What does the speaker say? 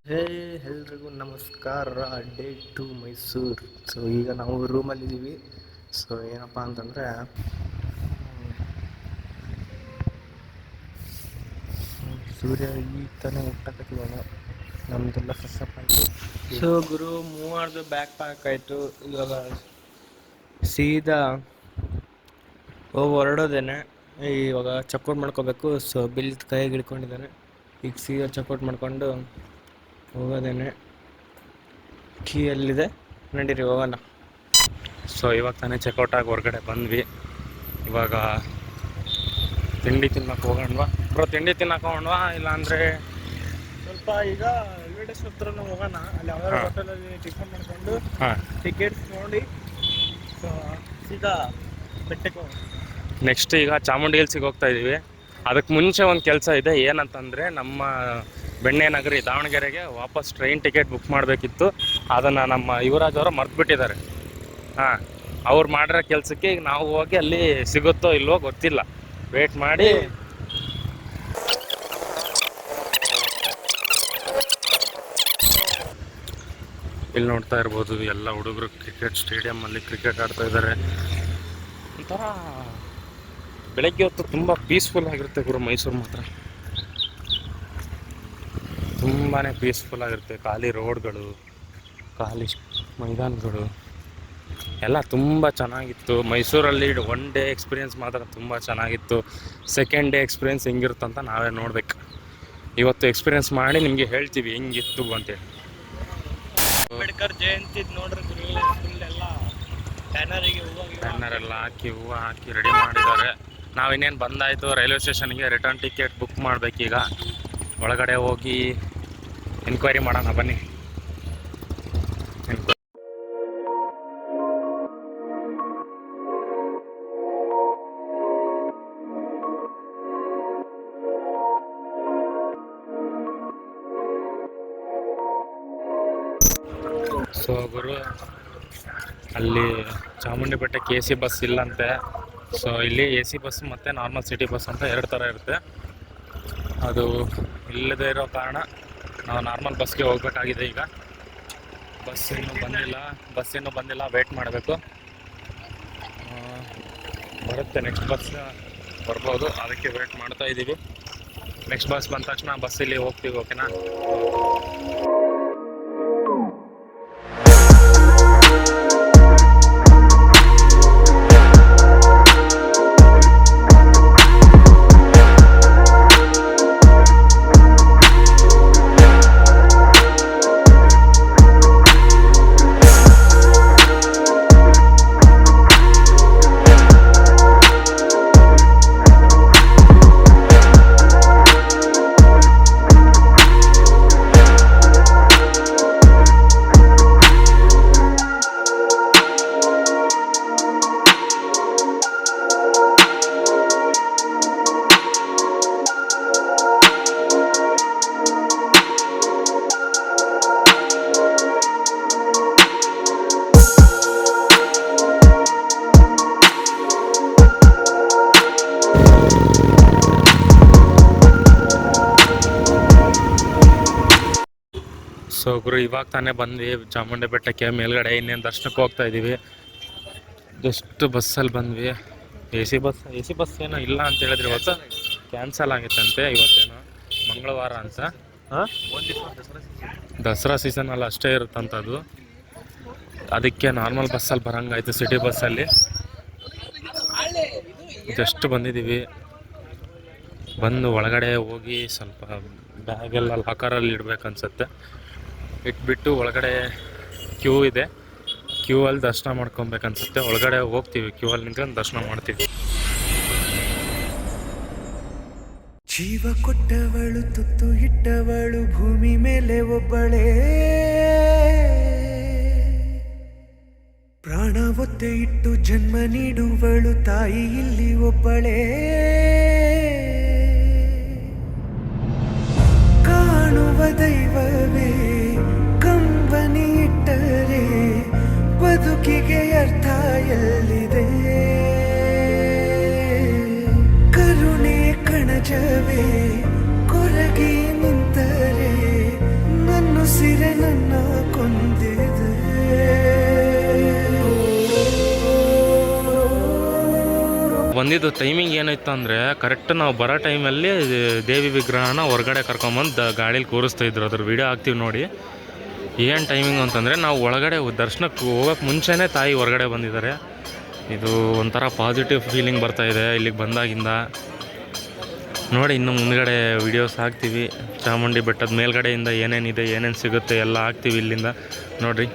ಹೇ ಎಲ್ರಿಗೂ ನಮಸ್ಕಾರ. Day to Mysuru. So ಈಗ ನಾವು ರೂಮಲ್ಲಿದ್ದೀವಿ. ಸೊ ಏನಪ್ಪ ಅಂತಂದರೆ ಸೂರ್ಯ ಈಗ ತಾನೇ ಹುಟ್ಟಕತ್ತಿವಾಗ ನಮ್ಮದೆಲ್ಲ ಫ್ರೆಶಪ್ ಆಯಿತು. ಸೊ ಗುರು ಮೂವಾರ್ದು ಬ್ಯಾಕ್ ಪ್ಯಾಕ್ ಆಯಿತು. ಇವಾಗ ಸೀದಾ ಹೊರಡೋದೇನೆ. ಇವಾಗ ಚೆಕ್ಔಟ್ ಮಾಡ್ಕೋಬೇಕು. ಸೊ ಬಿಲ್ ಕೈಗೆ ಹಿಡ್ಕೊಂಡಿದ್ದಾನೆ. ಈಗ ಸೀದಾ ಚೆಕ್ಔಟ್ ಮಾಡ್ಕೊಂಡು ಹೋಗೋದೇನೆ. ಕೀ ಎಲ್ಲಿದೆ ನಡೀರಿ ಹೋಗೋಣ. ಸೊ ಇವಾಗ ತಾನೇ ಚೆಕ್ಔಟ್ ಆಗಿ ಹೊರಗಡೆ ಬಂದ್ವಿ. ಇವಾಗ ತಿಂಡಿ ತಿನ್ನಕ್ಕೆ ಹೋಗೋಣವಾ ಬ್ರೋ? ತಿಂಡಿ ತಿನ್ನಕ್ಕೆ ಹೋಗೋಣವಾ ಇಲ್ಲಾಂದರೆ ಸ್ವಲ್ಪ ಈಗ ವೆಂಕಟೇಶ್ವರ ಹತ್ರನೂ ಹೋಗೋಣ. ಅಲ್ಲಿ ಯಾವ್ದಾದ್ರು ಹೋಟೆಲಲ್ಲಿ ಟಿಫನ್ ಮಾಡ್ಕೊಂಡು ಟಿಕೆಟ್ಸ್ ನೋಡಿ ಸೊ ಸೀದಾ ಬೆಟ್ಟಕ್ಕೆ ಹೋಗೋಣ. ನೆಕ್ಸ್ಟ್ ಈಗ ಚಾಮುಂಡಿ ಹಿಲ್ಸಿಗೆ ಹೋಗ್ತಾ ಇದ್ದೀವಿ. ಅದಕ್ಕೆ ಮುಂಚೆ ಒಂದು ಕೆಲಸ ಇದೆ. ಏನಂತಂದರೆ ನಮ್ಮ ಬೆಣ್ಣೆ ನಗರಿ ದಾವಣಗೆರೆಗೆ ವಾಪಸ್ ಟ್ರೈನ್ ಟಿಕೆಟ್ ಬುಕ್ ಮಾಡಬೇಕಿತ್ತು. ಅದನ್ನು ನಮ್ಮ ಯುವರಾಜ್ ಅವರು ಮರೆತುಬಿಟ್ಟಿದ್ದಾರೆ. ಅವ್ರು ಮಾಡಿರೋ ಕೆಲಸಕ್ಕೆ ಈಗ ನಾವು ಹೋಗಿ ಅಲ್ಲಿ ಸಿಗುತ್ತೋ ಇಲ್ವೋ ಗೊತ್ತಿಲ್ಲ. ವೇಟ್ ಮಾಡಿ ಇಲ್ಲಿ ನೋಡ್ತಾ ಇರ್ಬೋದು ಎಲ್ಲ ಹುಡುಗರು ಕ್ರಿಕೆಟ್ ಸ್ಟೇಡಿಯಮ್ಮಲ್ಲಿ ಕ್ರಿಕೆಟ್ ಆಡ್ತಾ ಇದ್ದಾರೆ. ಒಂಥರ ಬೆಳಗ್ಗೆ ಹೊತ್ತು ತುಂಬ ಪೀಸ್ಫುಲ್ ಆಗಿರುತ್ತೆ ಗುರು. ಮೈಸೂರು ಮಾತ್ರ ತುಂಬಾ ಪೀಸ್ಫುಲ್ ಆಗಿರುತ್ತೆ. ಖಾಲಿ ರೋಡ್ಗಳು, ಖಾಲಿ ಮೈದಾನಗಳು ಎಲ್ಲ ತುಂಬ ಚೆನ್ನಾಗಿತ್ತು. ಮೈಸೂರಲ್ಲಿ ಒನ್ ಡೇ ಎಕ್ಸ್ಪೀರಿಯೆನ್ಸ್ ಮಾತ್ರ ತುಂಬ ಚೆನ್ನಾಗಿತ್ತು. ಸೆಕೆಂಡ್ ಡೇ ಎಕ್ಸ್ಪೀರಿಯೆನ್ಸ್ ಹೆಂಗಿರುತ್ತಂತ ನಾವೇ ನೋಡ್ಬೇಕು. ಇವತ್ತು ಎಕ್ಸ್ಪೀರಿಯೆನ್ಸ್ ಮಾಡಿ ನಿಮಗೆ ಹೇಳ್ತೀವಿ ಹೆಂಗಿತ್ತು ಅಂತೇಳಿ. ಅಂಬೇಡ್ಕರ್ ಜಯಂತಿ ನೋಡ್ರಿ ಫುಲ್ ಎಲ್ಲ ಬ್ಯಾನರ್ ಎಲ್ಲ ಹಾಕಿ ಹೂವು ಹಾಕಿ ರೆಡಿ ಮಾಡಿದ್ದಾರೆ. ನಾವಿನ್ನೇನು ಬಂದಾಯಿತು ರೈಲ್ವೆ ಸ್ಟೇಷನ್ಗೆ. ರಿಟರ್ನ್ ಟಿಕೆಟ್ ಬುಕ್ ಮಾಡಬೇಕೀಗ. ಒಳಗಡೆ ಹೋಗಿ ಎನ್ಕ್ವೈರಿ ಮಾಡೋಣ ಬನ್ನಿ. ಸೊ ಗುರು ಅಲ್ಲಿ ಚಾಮುಂಡಿ ಬೆಟ್ಟಕ್ಕೆ ಎ ಸಿ ಬಸ್ ಇಲ್ಲಂತೆ. ಸೊ ಇಲ್ಲಿ ಎ ಸಿ ಬಸ್ ಮತ್ತು ನಾರ್ಮಲ್ ಸಿಟಿ ಬಸ್ ಅಂತ ಎರಡು ಥರ ಇರುತ್ತೆ. ಅದು ಇಲ್ಲದೇ ಇರೋ ಕಾರಣ ನಾವು ನಾರ್ಮಲ್ ಬಸ್ಗೆ ಹೋಗ್ಬೇಕಾಗಿದೆ. ಈಗ ಬಸ್ ಇನ್ನೂ ಬಂದಿಲ್ಲ. ವೇಟ್ ಮಾಡಬೇಕು. ಬರುತ್ತೆ, ನೆಕ್ಸ್ಟ್ ಬಸ್ ಬರ್ಬೋದು. ಅದಕ್ಕೆ ವೇಟ್ ಮಾಡ್ತಾ ಇದ್ದೀವಿ. ನೆಕ್ಸ್ಟ್ ಬಸ್ ಬಂದ ತಕ್ಷಣ ಬಸ್ಸಲ್ಲಿ ಹೋಗ್ತೀವಿ. ಓಕೆನಾ? ಸೊ ಗುರು ಇವಾಗ ತಾನೇ ಬಂದ್ವಿ ಚಾಮುಂಡಿ ಬೆಟ್ಟಕ್ಕೆ. ಮೇಲ್ಗಡೆ ಇನ್ನೇನು ದರ್ಶನಕ್ಕೆ ಹೋಗ್ತಾ ಇದ್ದೀವಿ. ಜಸ್ಟ್ ಬಸ್ಸಲ್ಲಿ ಬಂದ್ವಿ. ಎ ಸಿ ಬಸ್ ಏನೋ ಇಲ್ಲ ಅಂತ ಹೇಳಿದ್ರೆ ಇವತ್ತು ಕ್ಯಾನ್ಸಲ್ ಆಗಿತ್ತಂತೆ. ಇವತ್ತೇನೋ ಮಂಗಳವಾರ ಅಂತ. ದಸರಾ ಸೀಸನಲ್ಲಿ ಅಷ್ಟೇ ಇರುತ್ತಂಥದ್ದು. ಅದಕ್ಕೆ ನಾರ್ಮಲ್ ಬಸ್ಸಲ್ಲಿ ಬರೋಂಗಾಯ್ತು. ಸಿಟಿ ಬಸ್ಸಲ್ಲಿ ಜಸ್ಟ್ ಬಂದಿದ್ದೀವಿ. ಬಂದು ಒಳಗಡೆ ಹೋಗಿ ಸ್ವಲ್ಪ ಬ್ಯಾಗೆಲ್ಲ ಲಾಕರಲ್ಲಿ ಇಡಬೇಕನ್ಸುತ್ತೆ. ಇಟ್ಬಿಟ್ಟು ಒಳಗಡೆ ಕ್ಯೂ ಇದೆ. ಕ್ಯೂ ಅಲ್ಲಿ ದರ್ಶನ ಮಾಡ್ಕೊಬೇಕನ್ಸುತ್ತೆ. ಒಳಗಡೆ ಹೋಗ್ತೀವಿ. ಕ್ಯೂ ಅಲ್ಲಿ ನಿಂತ್ಕೊಂಡು ದರ್ಶನ ಮಾಡ್ತೀವಿ. ಜೀವ ಕೊಟ್ಟವಳು ತುತ್ತು ಇಟ್ಟವಳು ಭೂಮಿ ಮೇಲೆ ಒಬ್ಬಳೇ. ಪ್ರಾಣ ಒತ್ತೆ ಇಟ್ಟು ಜನ್ಮ ನೀಡುವಳು ತಾಯಿ ಇಲ್ಲಿ ಒಬ್ಬಳೇ. ಕಾಣುವ ದೈವವೇ ಕಂಬನಿ ಇಟ್ಟರೆ ಬದುಕಿಗೆ ಅರ್ಥ ಎಲ್ಲಿದೆ. ಕರುಣೆ ಕಣಜವೇ ಕೊರಗಿ ನಿಂತರೆ ನನ್ನ ಬಂದಿದ್ದು ಟೈಮಿಂಗ್ ಏನಾಯ್ತು ಅಂದರೆ ಕರೆಕ್ಟ್ ನಾವು ಬರೋ ಟೈಮಲ್ಲಿ ದೇವಿ ವಿಗ್ರಹನ ಹೊರಗಡೆ ಕರ್ಕೊಂಬಂದು ಗಾಡೀಲಿ ಕೂರಿಸ್ತಾ ಇದ್ರು. ಅದ್ರ ವೀಡಿಯೋ ಹಾಕ್ತೀವಿ ನೋಡಿ. ಏನು ಟೈಮಿಂಗ್ ಅಂತಂದರೆ ನಾವು ಒಳಗಡೆ ದರ್ಶನಕ್ಕೆ ಹೋಗೋಕ್ಕೆ ಮುಂಚೆನೇ ತಾಯಿ ಹೊರಗಡೆ ಬಂದಿದ್ದಾರೆ. ಇದು ಒಂಥರ ಪಾಸಿಟಿವ್ ಫೀಲಿಂಗ್ ಬರ್ತಾಯಿದೆ ಇಲ್ಲಿಗೆ ಬಂದಾಗಿಂದ. ನೋಡಿ ಇನ್ನು ಮುಂದ್ಗಡೆ ವೀಡಿಯೋಸ್ ಹಾಕ್ತೀವಿ. ಚಾಮುಂಡಿ ಬೆಟ್ಟದ ಮೇಲ್ಗಡೆಯಿಂದ ಏನೇನಿದೆ ಏನೇನು ಸಿಗುತ್ತೆ ಎಲ್ಲ ಹಾಕ್ತೀವಿ ಇಲ್ಲಿಂದ ನೋಡಿರಿ.